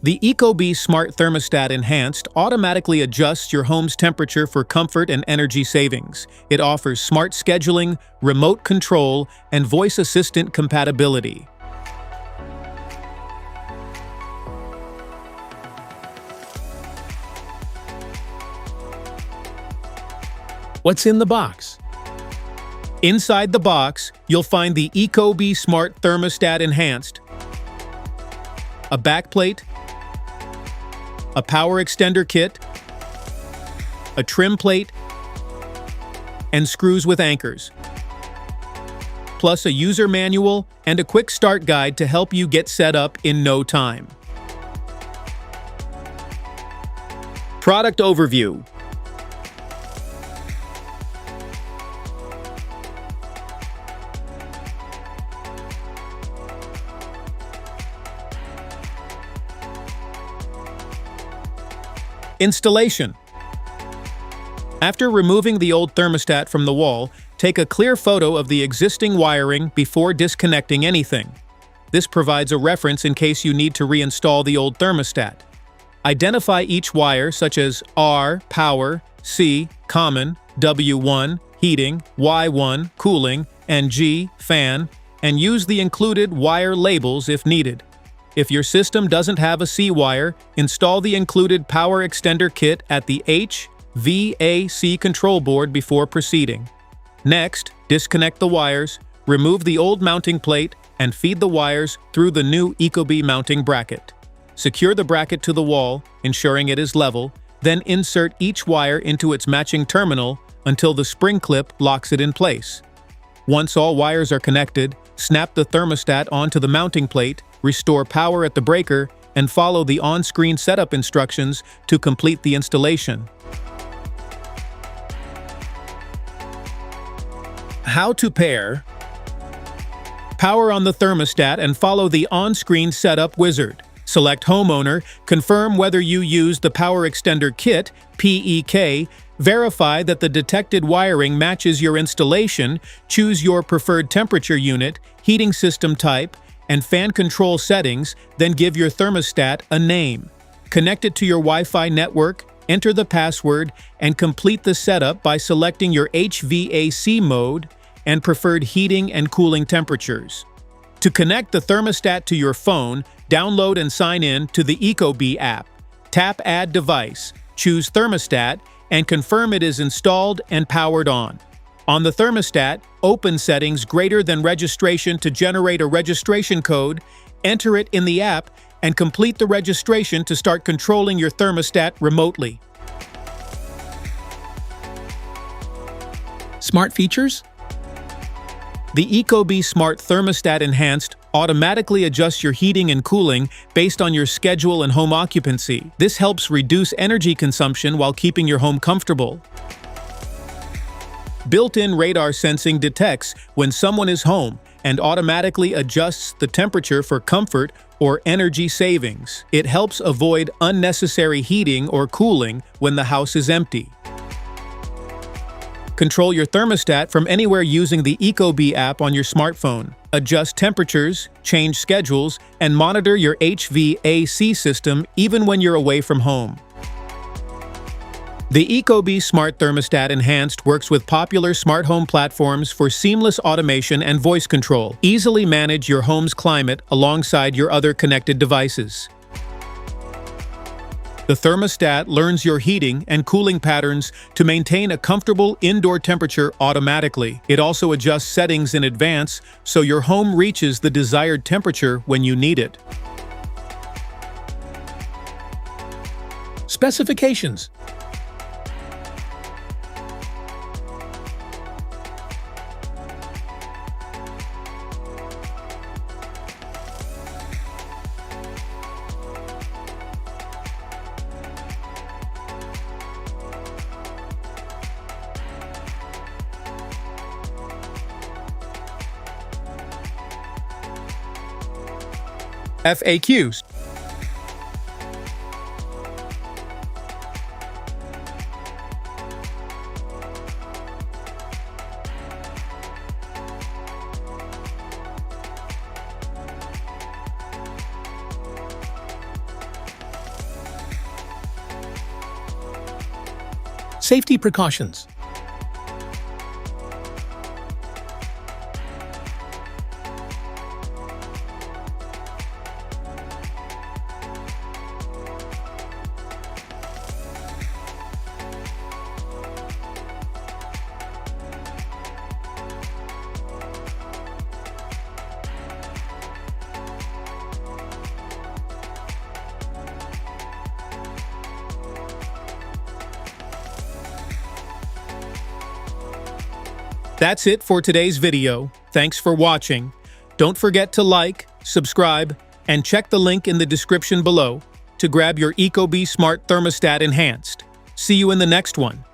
The Ecobee Smart Thermostat Enhanced automatically adjusts your home's temperature for comfort and energy savings. It offers smart scheduling, remote control, and voice assistant compatibility. What's in the box? Inside the box, you'll find the Ecobee Smart Thermostat Enhanced, a backplate, a power extender kit, a trim plate, and screws with anchors, plus a user manual and a quick start guide to help you get set up in no time. Product overview. Installation. After removing the old thermostat from the wall, take a clear photo of the existing wiring before disconnecting anything. This provides a reference in case you need to reinstall the old thermostat. Identify each wire, such as R, power, C, common, W1, heating, Y1, cooling, and G, fan, and use the included wire labels if needed. If your system doesn't have a C wire, install the included power extender kit at the HVAC control board before proceeding. Next, disconnect the wires, remove the old mounting plate, and feed the wires through the new Ecobee mounting bracket. Secure the bracket to the wall, ensuring it is level, then insert each wire into its matching terminal until the spring clip locks it in place. Once all wires are connected, snap the thermostat onto the mounting plate, restore power at the breaker, and follow the on-screen setup instructions to complete the installation. How to pair. Power on the thermostat and follow the on-screen setup wizard. Select Homeowner, confirm whether you use the Power Extender Kit, PEK, verify that the detected wiring matches your installation, choose your preferred temperature unit, heating system type, and fan control settings, then give your thermostat a name. Connect it to your Wi-Fi network, enter the password, and complete the setup by selecting your HVAC mode and preferred heating and cooling temperatures. To connect the thermostat to your phone, download and sign in to the Ecobee app. Tap Add Device, choose Thermostat, and confirm it is installed and powered on. On the thermostat, open Settings greater than registration to generate a registration code, enter it in the app, and complete the registration to start controlling your thermostat remotely. Smart features? The Ecobee Smart Thermostat Enhanced automatically adjusts your heating and cooling based on your schedule and home occupancy. This helps reduce energy consumption while keeping your home comfortable. Built-in radar sensing detects when someone is home and automatically adjusts the temperature for comfort or energy savings. It helps avoid unnecessary heating or cooling when the house is empty. Control your thermostat from anywhere using the Ecobee app on your smartphone. Adjust temperatures, change schedules, and monitor your HVAC system even when you're away from home. The Ecobee Smart Thermostat Enhanced works with popular smart home platforms for seamless automation and voice control. Easily manage your home's climate alongside your other connected devices. The thermostat learns your heating and cooling patterns to maintain a comfortable indoor temperature automatically. It also adjusts settings in advance so your home reaches the desired temperature when you need it. Specifications. FAQs. Safety precautions. That's it for today's video. Thanks for watching. Don't forget to like, subscribe, and check the link in the description below to grab your Ecobee Smart Thermostat Enhanced. See you in the next one.